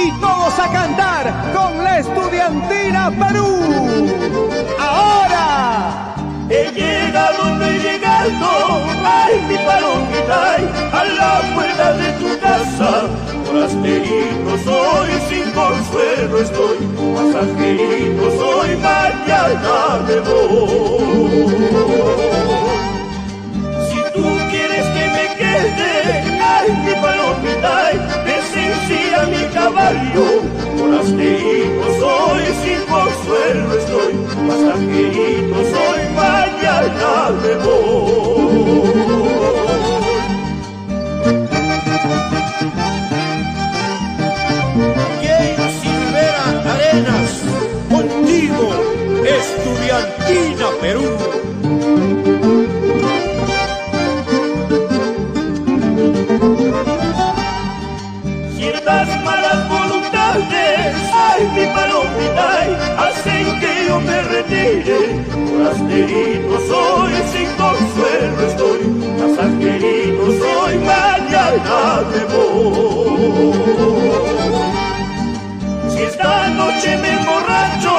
y todos a cantar con la Estudiantina Perú. Ahora he llegado, no he llegado, ay mi palomita, ay, a la puerta de tu casa. Forasterito soy, sin consuelo estoy, pasajerito soy, mañana me voy. Si tú quieres que me quede, ay mi palomita, ay, desencilla mi caballo. Forasterito soy, sin consuelo estoy, pasajerito soy, mañana me voy. Contigo, Estudiantina Perú. Ciertas malas voluntades, ay mi palomita, hacen que yo me retire. Forasterito soy, sin consuelo estoy, pasajerito soy, mañana me voy. Si esta noche me emborracho,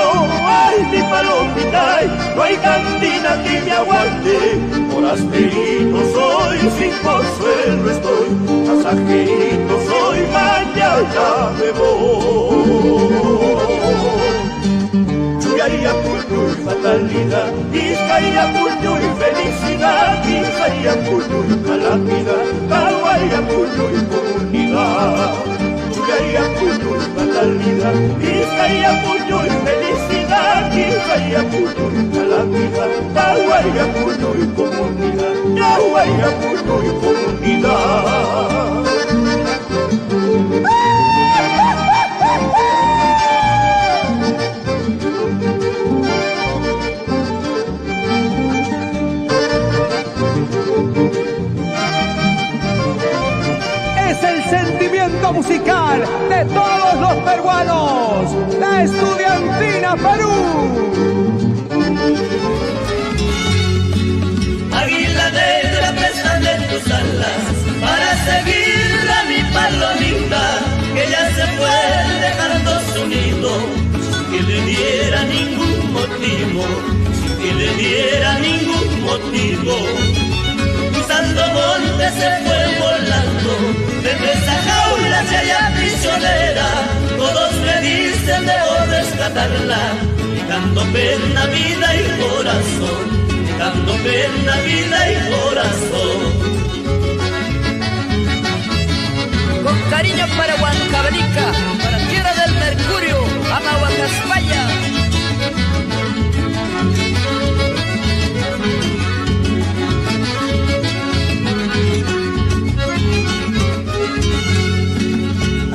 ay mi palomita, no hay cantina que me aguante. Forasterito soy, sin consuelo estoy, pasajerito soy, mañana me voy. Chuyaría puño y fatalidad, Vizcaya puño y felicidad, Vizcaya puño y calamidad, Caguaya puño y comunidad. Chuyaría puño y fatalidad, Vizcaya puño y felicidad, Vizcaya puño y calamidad, Caguaya puño y comunidad, Caguaya puño y comunidad. es el sentimiento musical de todos los peruanos, la Estudiantina Perú. Águila negra, préstame tus alas para seguirla, mi palomita, que ya se fue dejando su nido, sin que le diera ningún motivo, sin que le diera ningún motivo. Pisando montes se fue volando, desde esa jaula se halla prisionera. Todos me dicen debo rescatarla, dejando pena, vida y corazón, dejando pena, vida y corazón. Con cariño para Huancavelica, para Tierra del Mercurio, Amahuacaspaya.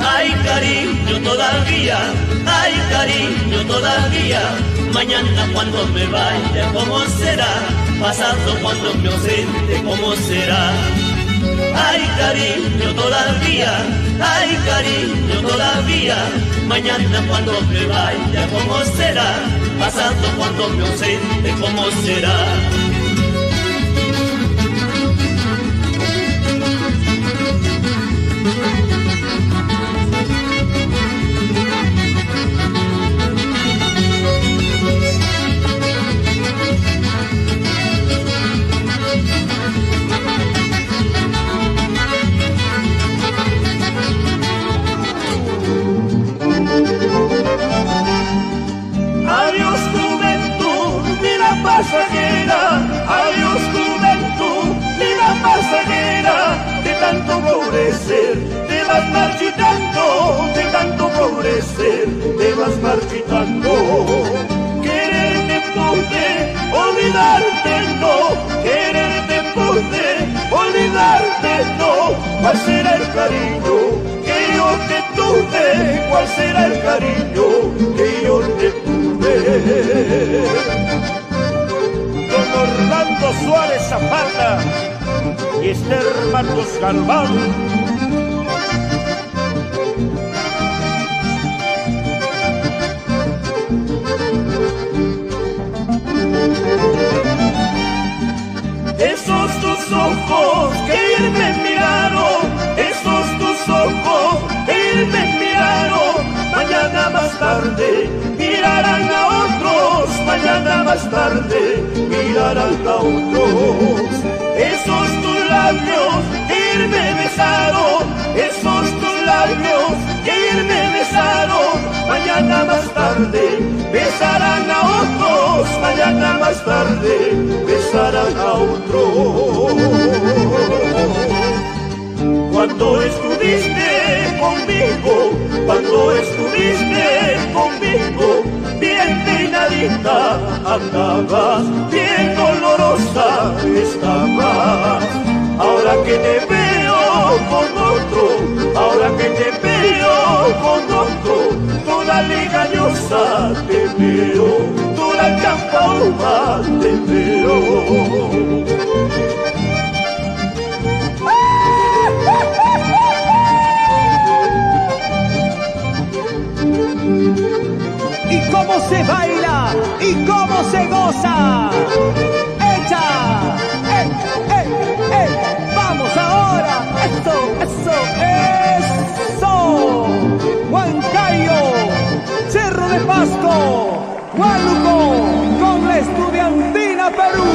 Ay cariño todavía, ay cariño todavía, mañana cuando me vaya, ¿cómo será? Pasado cuando me ausente, ¿cómo será? Ay cariño todavía, ay cariño todavía, mañana cuando me vaya, ¿cómo será? Pasado cuando me ausente, ¿cómo será? Adiós juventud, vida pasajera, adiós juventud, vida pasajera, de tanto pobrecer, te vas marchitando, de tanto pobrecer, te vas marchitando. Quererte pude, olvidarte no, quererte pude, olvidarte no, ¿cuál será el cariño que yo te tuve? ¿Cuál será el cariño que yo te tuve? Don Orlando Suárez Zapata y Esther Matos Galván. Esos tus ojos que me miraron, esos tus ojos que me miraron, tarde mirarán a otros, mañana más tarde mirarán a otros. Esos tus labios que irme besaron, esos tus labios que irme besaron, mañana más tarde besarán a otros, mañana más tarde besarán a otros. Cuando estuviste conmigo, cuando estuviste conmigo, bien peinadita andabas, bien dolorosa estabas. Ahora que te veo con otro, ahora que te veo con otro, toda legañosa te veo, toda champauba te veo. Y cómo se baila, y cómo se goza. ¡Echa! ¡Vamos ahora! ¡Eso! Huancayo, Cerro de Pasco, Huánuco, con la Estudiantina Perú.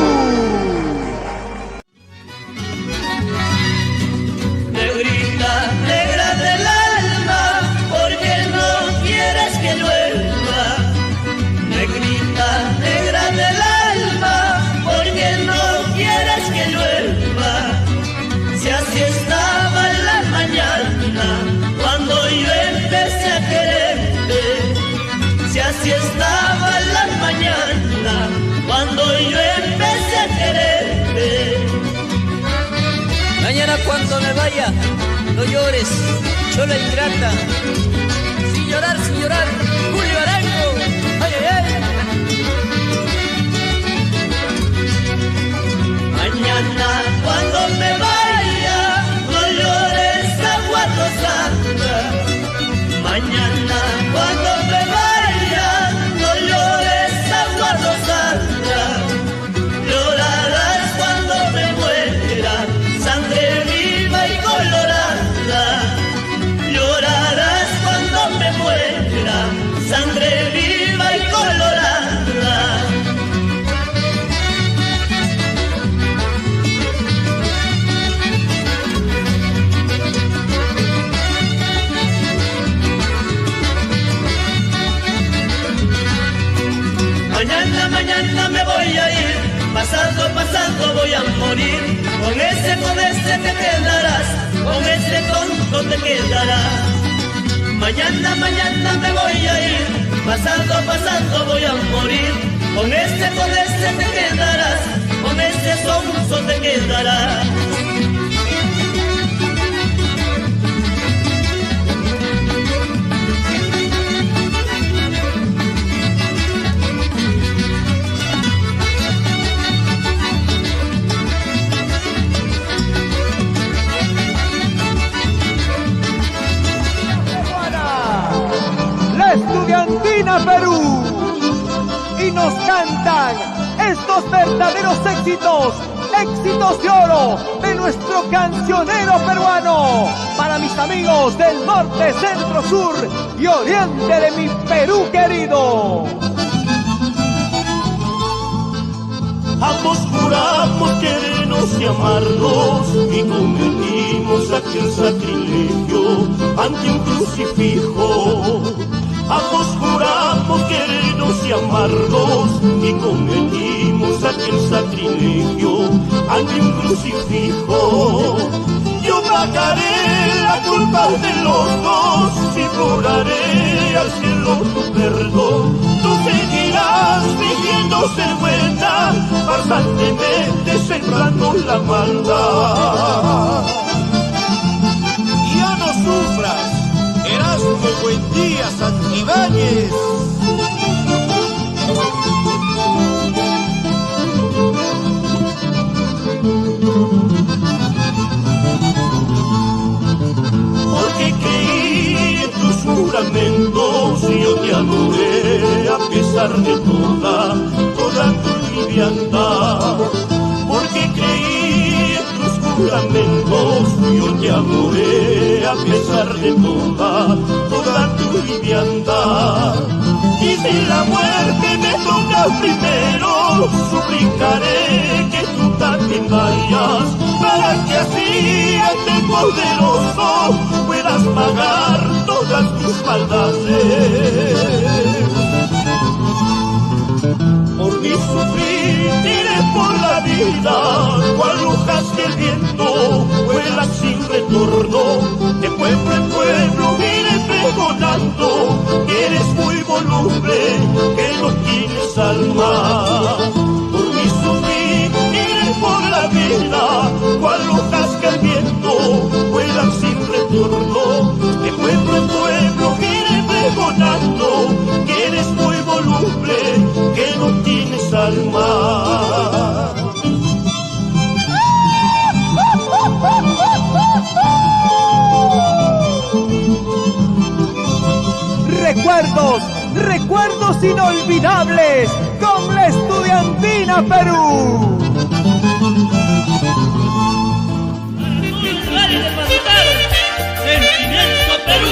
Negrita, negra del alma, porque no quieres que llueva. Negrita, negra del alma, porque no quieres que llueva. Si así estaba en la mañana, cuando yo empecé a quererte. Si así estaba en la mañana, cuando yo empecé a quererte. Mañana cuando me vaya, no llores, chola ingrata. Sin llorar, Julio Arango. Ay, ay, ay. Mañana cuando me vaya, no llores, agua rosada. Mañana cuando me vaya, no llores, agua rosada. Llorarás cuando me muera, sangre viva y colorada. Llorarás cuando me muera, sangre viva y colorada. Mañana me voy a ir, pasando voy a morir. Con ese te quedarás, con ese tonto te quedarás. Mañana me voy a ir, pasando voy a morir. Con ese te quedarás, con ese sonso te quedarás. Estudiantina Perú, y nos cantan estos verdaderos éxitos de oro de nuestro cancionero peruano, para mis amigos del norte, centro, sur y oriente de mi Perú querido. Ambos juramos querernos y amarnos y cometimos aquel sacrilegio ante un crucifijo. Ambos juramos querernos y amarnos y cometimos aquel sacrilegio ante un crucifijo. Yo pagaré la culpa de los dos y juraré al cielo tu perdón. Tú seguirás fingiendo ser buena, farsantemente sembrando la maldad. Ya no sufras, Erasmo Buendía Santibáñez. Porque creí en tus juramentos y yo te adoré a pesar de toda tu liviandad. Porque creí en tus juramentos y yo te adoré a pesar de toda tu liviandad. primero suplicaré que tú también vayas, para que así ante el poderoso puedas pagar todas tus maldades. Por mi sufrir iré por la vida, cual hojas que el viento vuela sin retorno. De pueblo en pueblo iré pregonando que eres muy voluble, que no tienes alma. Por mi sufrir iré por la vida, cual hojas que el viento vuelan sin retorno. De pueblo en pueblo iré pregonando que eres muy voluble, que no tienes alma. Recuerdos, recuerdos inolvidables con la Estudiantina Perú. Sentimiento Perú.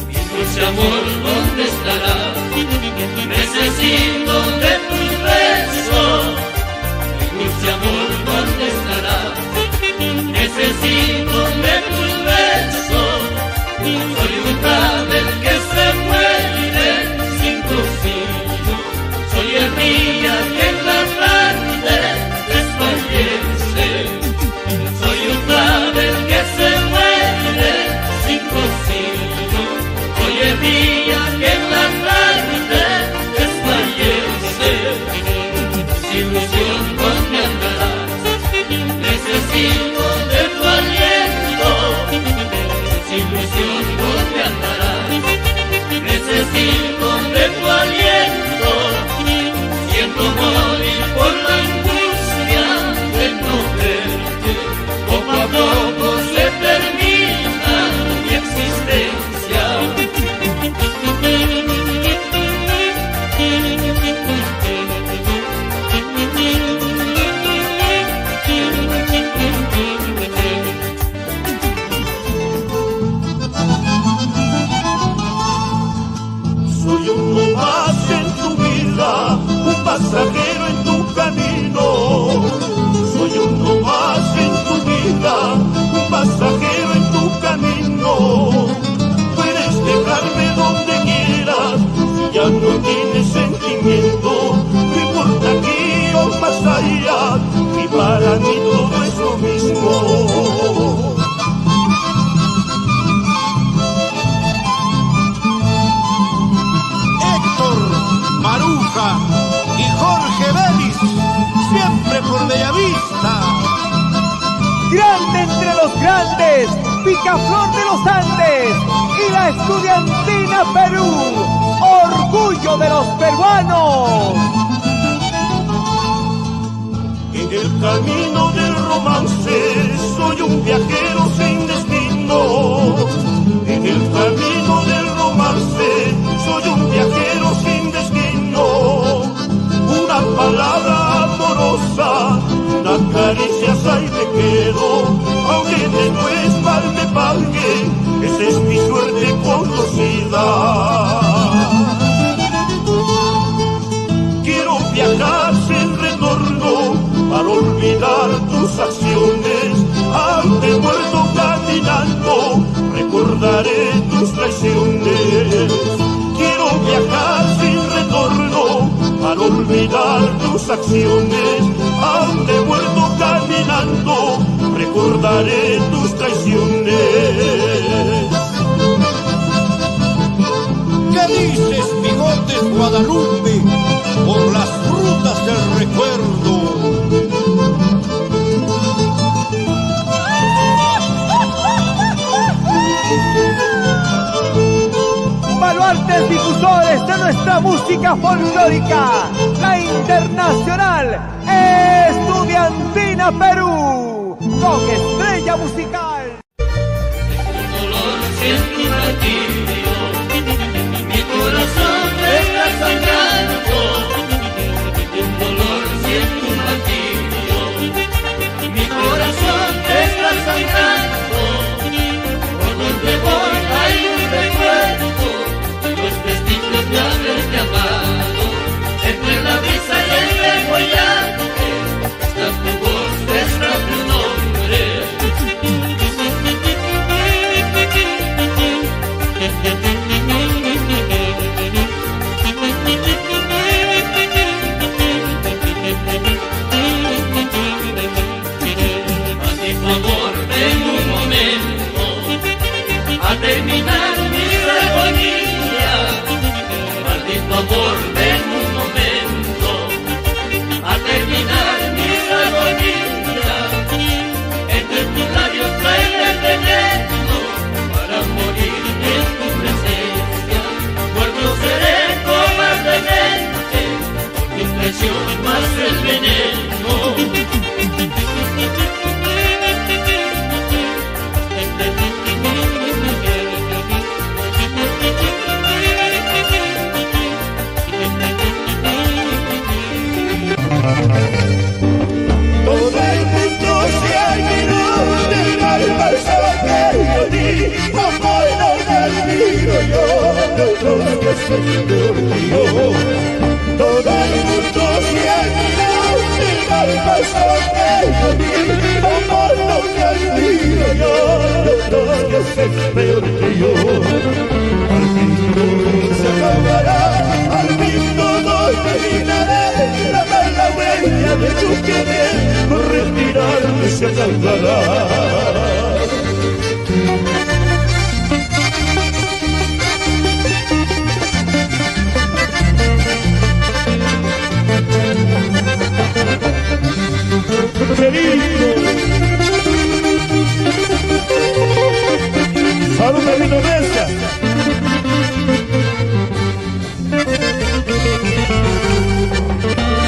Mi dulce amor, ¿dónde estará? Necesito de tus besos. Mi dulce amor, ¿dónde estará? Necesito de tus besos. Soy un ave que se muere sin cocina. Soy el día que en la tarde desfallece. Soy un ave que se muere sin cocina. Soy el día que en la tarde desfallece. Sin ilusión, ¿dónde andarás? Necesito de tu aliento. Sin ilusión, ¿dónde andarás? Necesito de tu aliento. Siento morir por la angustia de no verte. Poco a poco se termina mi existencia. Soy uno más en tu vida, un pasajero en tu camino. Soy uno más en tu vida, un pasajero en tu camino. Puedes dejarme donde quieras, si ya no tienes sentimiento. No importa aquí o más allá, y para mí todo es lo mismo. Maruja y Jorge Vélez, siempre por Bellavista. Grande entre los grandes, Picaflor de los Andes y la Estudiantina Perú, orgullo de los peruanos. En el camino del romance soy un viajero sin destino. En el camino del romance soy un viajero sin destino. Una palabra amorosa, una caricia y me quedo. Aunque después mal me pague, esa es mi suerte conocida. Quiero viajar sin retorno para olvidar tus acciones. Ante muerto caminando recordaré tus traiciones. Quiero viajar sin retorno para olvidar tus acciones. Ante muerto caminando recordaré tus traiciones. ¿Qué dices, Bigotes Guadalupe, por las rutas del recuerdo? Baluartes difusores de nuestra música folclórica, la internacional Estudiantina Perú, con estrella musical. Dolor siento un martirio, mi corazón está sangrando. Un dolor siento un martirio, mi corazón está sangrando. Todo el mundo se ha ido del mal pasado que yo di, como no me olvido yo, los que se me olvidó. Todo el mundo se ha ido del mal pasado que yo di, como no me olvido yo, los que se me olvidó. Al fin todo se acabará, al fin todo terminará, la mala huella de tu querer, por retirarme se acabará. Querido, salud de mi mesa.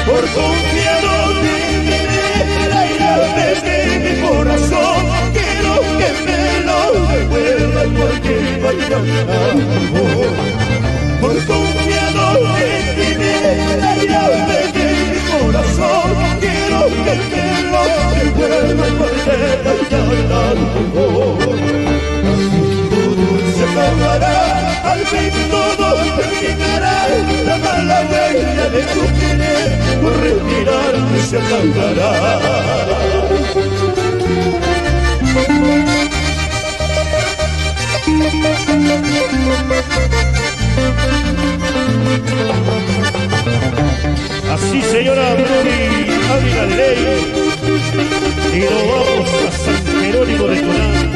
Por confiado de mi vida y la vez de mi corazón, quiero que me lo devuelva porque vaya algo. Por confiado de mi vida y la vez de mi corazón, quiero que me lo devuelva porque vaya algo. Se acabará, al fin todo terminará, la mala huella de tu querer, por retirarme se acabará. Así, señora Bruni Ávila de Ley, y nos vamos a San Jerónimo de Colán.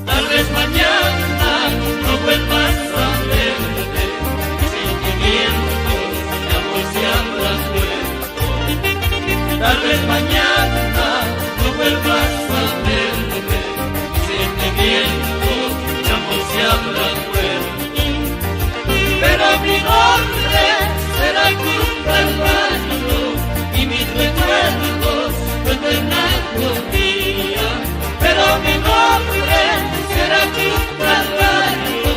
Tal vez mañana no vuelvas a verme, sentimientos de amor se habrán muerto. Tal vez mañana no vuelvas a verme, sentimientos de amor se habrán muerto. Pero mi nombre será cruz calvario y mis recuerdos vendrán día. Pero mi nombre será cruz calvario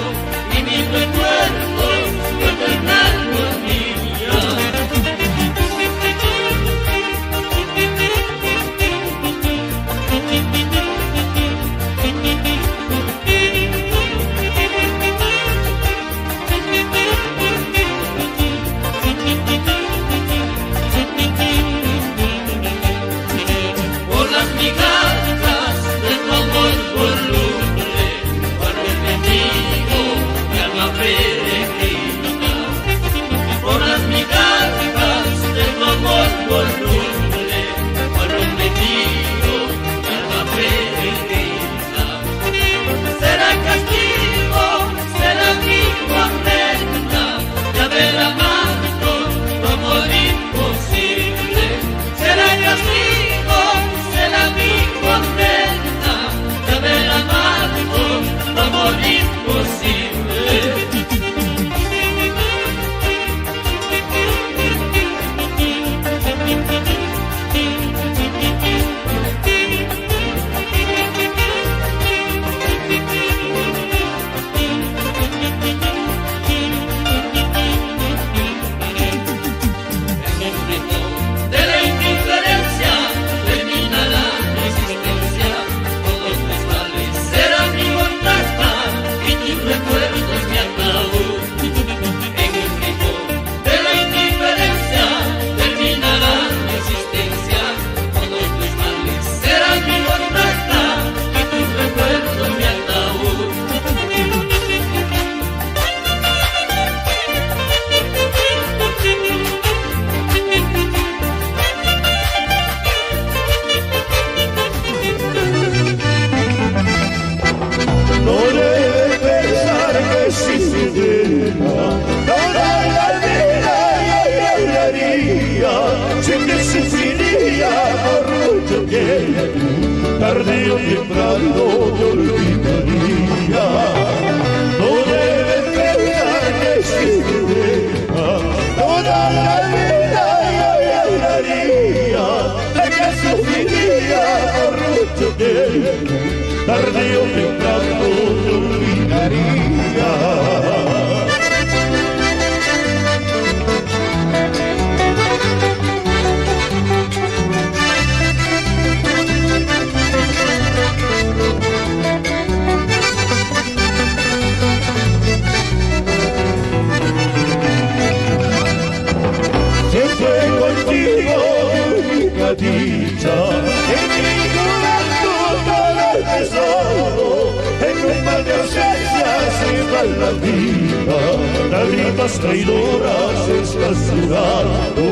y mis recuerdos vendrán día. Por las migajas de tu amor voluble, para el enemigo mi alma peregrina. Por las migajas de tu amor voluble, para el enemigo mi alma peregrina. Será castigo, será mi condena, de haber amado tu amor imposible. Será castigo, será mi condena, de haber amado tu amor imposible. De la indiferencia termina la existencia, todos mis males serán mi mortaja y tus recuerdos mi ataúd. En el grito de la indiferencia termina la existencia, todos mis males serán mi mortaja y tus recuerdos mi ataúd. No debe pensar que si se deja toda la vida yo lloraría, sé que sufriría por mucho tiempo, tarde o temprano te olvidaría. No debe pensar que si se deja dicha. En mi juventud todo empezó, en un mar de ausencias se va la vida. Lágrimas traidoras estás llorando.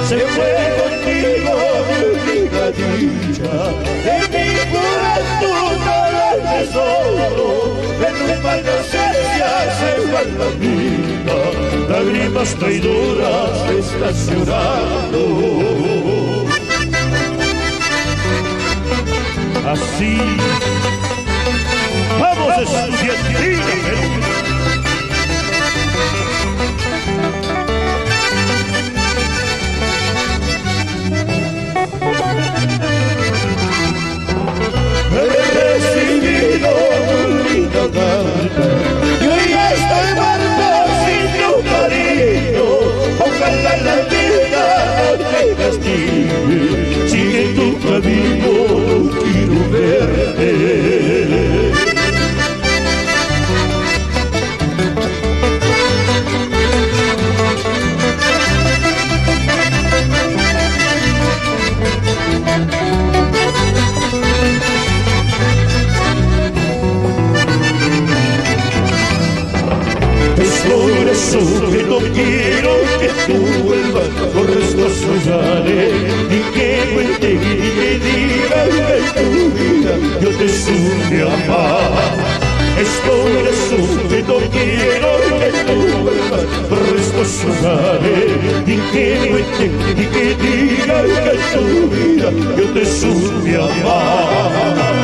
Se fue contigo mi única dicha. En mi juventud todo empezó, en un mar de ausencias se va la vida. Lágrimas traidoras estás llorando. Así vamos estudiantina, he recibido tu linda carta y hoy ya estoy muerto sin tu cariño. Ojalá la vida no te castigue, sigue tu camino, no quiero verte. Es por eso que no quiero que tú vuelvas por estos lugares, ni que cuente y que digan que en tu vida yo te supe amar. Es por eso que no quiero que tú vuelvas por estos lugares, ni que cuente y que digan que en tu vida yo te supe amar.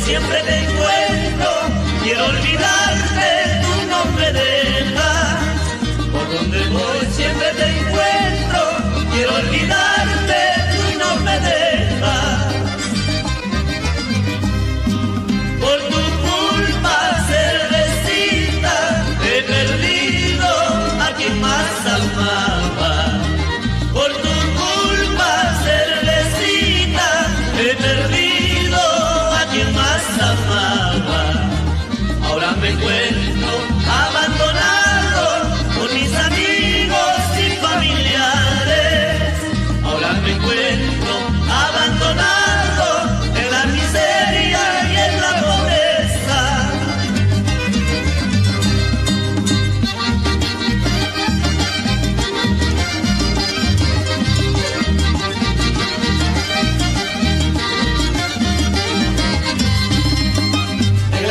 Siempre te encuentro, quiero olvidarte, tú no me dejas. Por donde voy siempre te encuentro, quiero olvidarte, tú no me dejas. Por tu culpa, cervecita, he perdido a quien más amaba. Por tu culpa, cervecita, he perdido más amaba. Ahora me encuentro abandonado por mis amigos y familiares. Ahora me encuentro abandonado en la miseria y en la pobreza.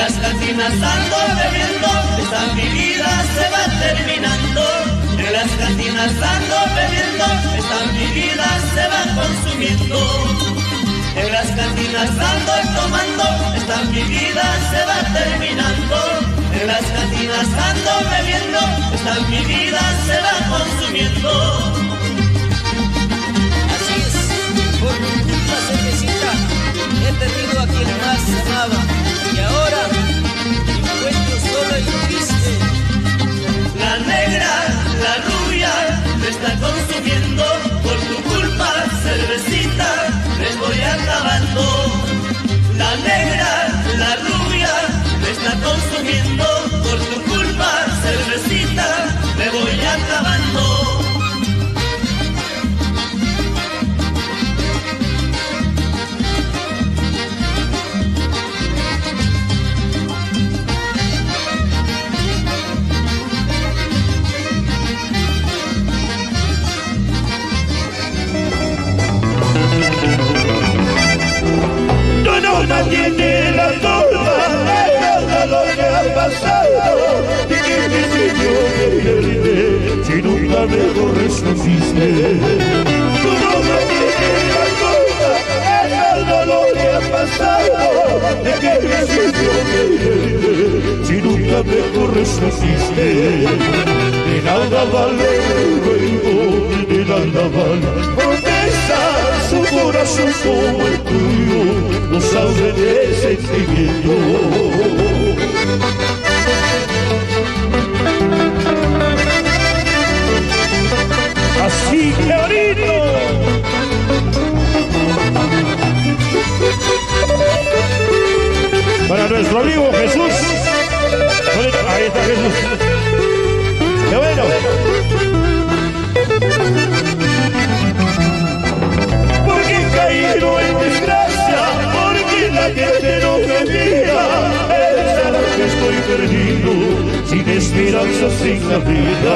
Las cantinas ando bebiendo, esta mi vida se va terminando. En las cantinas ando bebiendo, esta mi vida se va consumiendo. En las cantinas ando tomando, esta mi vida se va terminando. En las cantinas ando bebiendo, esta mi vida se va consumiendo. Así es, por mi culpa, cervecita, he perdido a quien más amaba. Y ahora me encuentro sola y triste. La negra, la rubia, me está consumiendo. Por tu culpa, cervecita, me voy acabando. La negra, la rubia, me está consumiendo. Por tu culpa, cervecita, me voy acabando. No tiene la culpa de todo lo que ha pasado, y que mi señor me pierde si nunca me correspondiste. Tú no tienes la culpa pasado, de que me sintió querer, si nunca me correspondiste. De nada vale el ruego, de nada vale protestar, su corazón como el tuyo, no sabe de sentimiento. Así que ahorita para nuestro amigo Jesús, ahí está Jesús, qué bueno. Porque he caído en desgracia, porque la gente no me mira, es a la que estoy perdido, sin esperanza, sin la vida.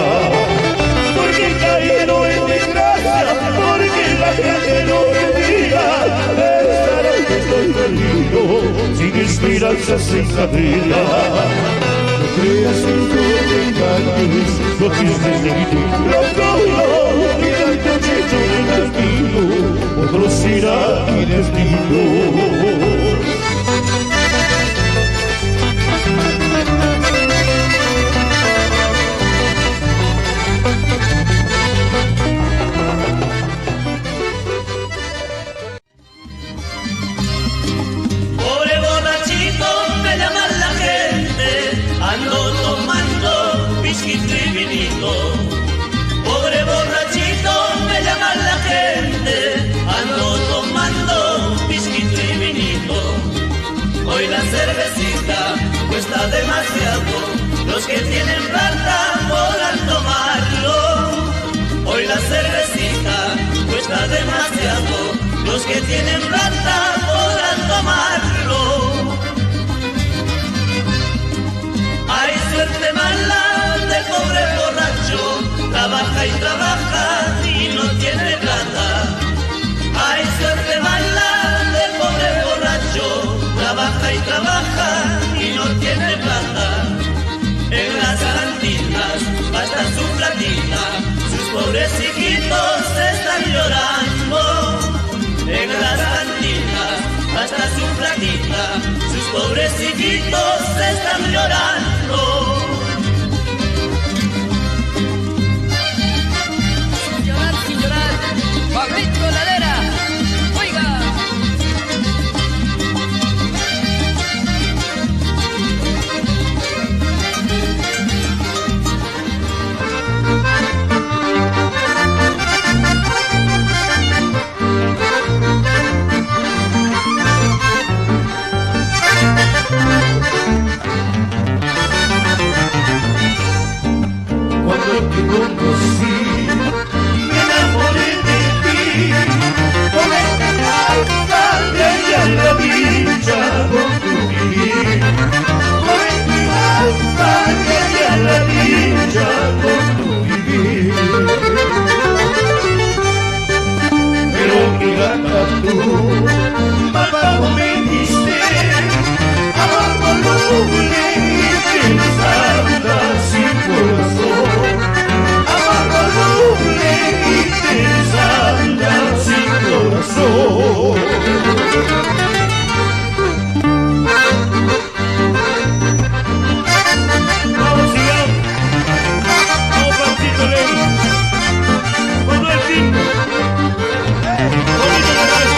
Porque he caído en desgracia, porque la gente no me mira, es a la que estoy perdido, sin esperanza, sin la vida. No creas en todo te engañes, no pienses de mí, loco, mira el cochito del destino, otro será mi destino. Pobre borrachito, me llama la gente, ando tomando pisquito y vinito. Hoy la cervecita cuesta demasiado, los que tienen plata podrán tomarlo. Hoy la cervecita cuesta demasiado, los que tienen plata podrán tomarlo. Hay suerte mala del pobre borracho, trabaja y trabaja y no tiene plata. Hay suerte mala del pobre borracho, trabaja y trabaja y no tiene plata. En las cantinas basta su platita, sus pobres hijitos están llorando. En las cantinas basta su platita, sus pobres hijitos están llorando. Sin llorar, Pablito Ladera, oiga. Cuando te conocí, me enamoré de ti, con esperanza de hallar la dicha con tu vivir, con esperanza de hallar la dicha con tu vivir. Pero que gata tú, papá, no me diste, amor voluble y pensada sin corazón. Y pensando sin corazón. Vamos, sigamos. Vamos, Francisco Ley. Manuel Pinto. Bonito Manuel.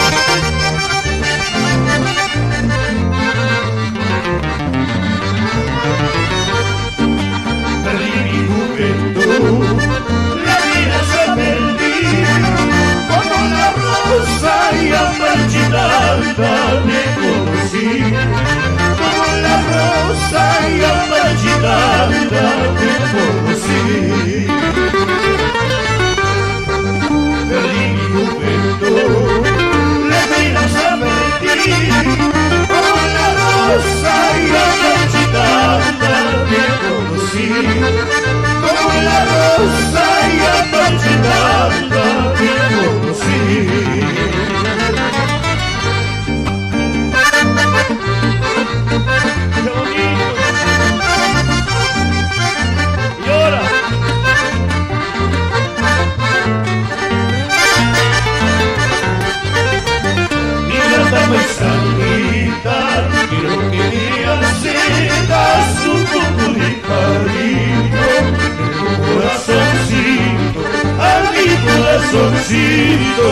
corazoncito,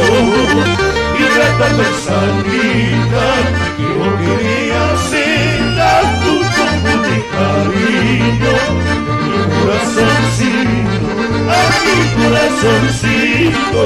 y grata pensamienta, que yo quería ser tanto como de cariño. Mi corazoncito, a mi corazoncito.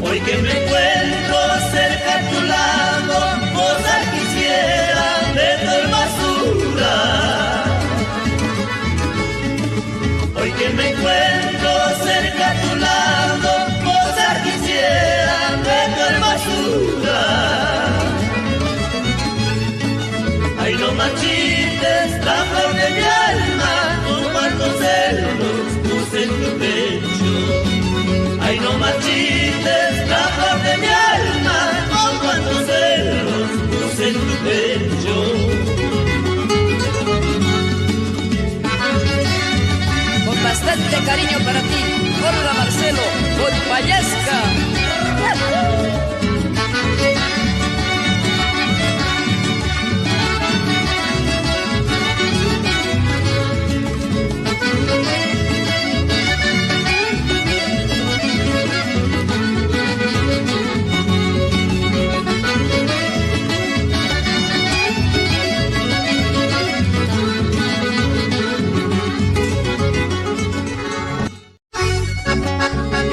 Hoy que me encuentro cerca a tu lado, cosa quisiera de tu hermosura. Hoy que me encuentro cerca a tu lado, cosa quisiera de tu hermosura. Ay, no marchites la flor de mi alma, con cuantos celos puse en tu pecho. Ay, no marchites la flor de mi alma, con cuantos celos puse en tu pecho. Con bastante cariño para ti, Borra Marcelo, con Payasca.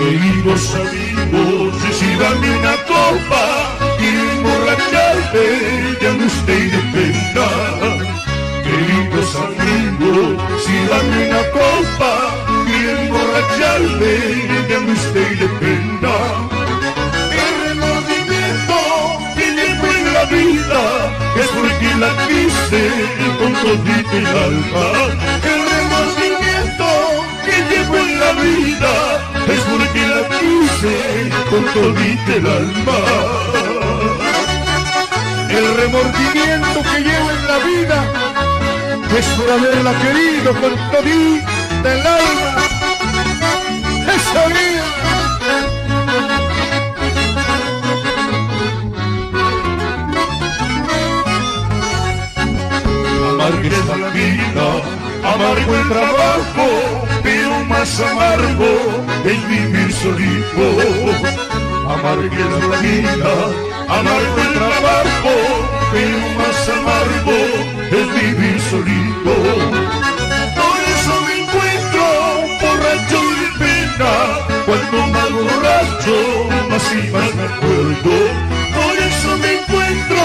Queridos amigos, recíbanme una copa y emborracharme, ya no estoy de pena. Queridos amigos, recíbanme una copa y emborracharme, ya no estoy de pena. El remordimiento que llevo en la vida es porque la quise con todito el alma. El remordimiento que llevo en la vida es porque la quise con todita el alma. El remordimiento que llevo en la vida es por haberla querido con todita el alma. ¡Esa vida! Amarga es la vida, amargo el trabajo, pero más amargo es vivir solito. Amarga es la vida, amargo el trabajo, pero más amargo es vivir solito. Por eso me encuentro borracho de pena, cuando más borracho, más y más me acuerdo. Por eso me encuentro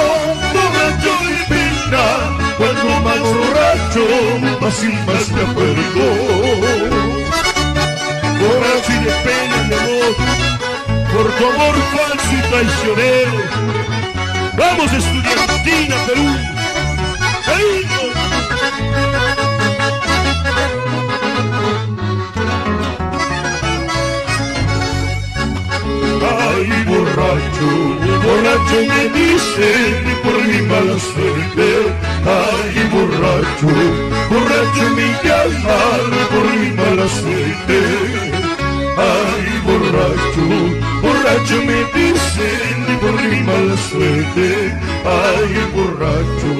borracho de pena, cuando más borracho, más y más me acuerdo. Borracho y de pena, mi amor, por tu amor falso y traicionero. Vamos, estudiantina, Perú. ¡Cariño! Ay, borracho, borracho me dicen por mi mala suerte. Ay, borracho, borracho me llaman por mi mala suerte. Ay, borracho, borracho me dicen por mi mala suerte. Ay, borracho,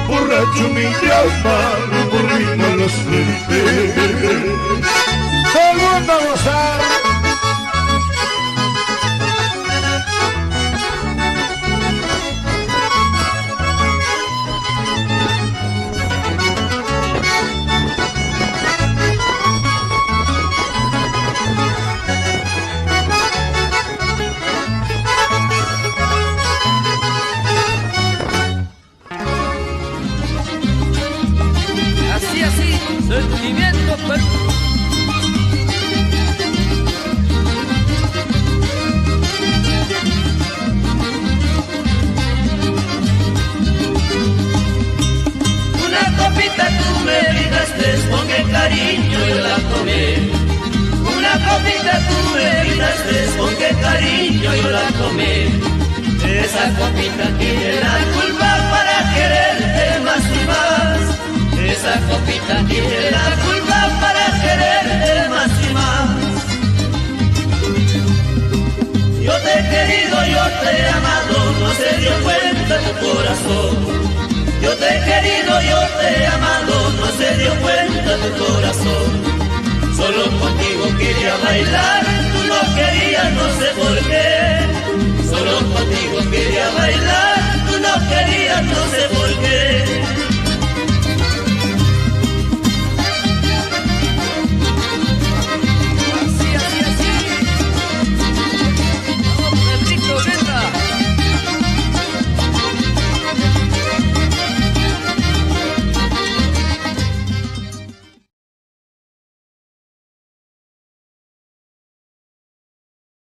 borracho me llaman por mi mala suerte. Todo el mundo a gozar. Así, sentimiento Perú. Una copita tú me brindaste, con qué cariño yo la tomé. Una copita tú me brindaste, con qué cariño yo la tomé. Esa copita tiene la culpa para quererte más y más. Esa copita tiene la culpa para quererte más y más. Yo te he querido, yo te he amado, no se dio cuenta tu corazón. Yo te he querido, yo te he amado, no se dio cuenta tu corazón. Solo contigo quería bailar, tú no querías, no sé por qué. Solo contigo quería bailar, tú no querías, no sé por qué.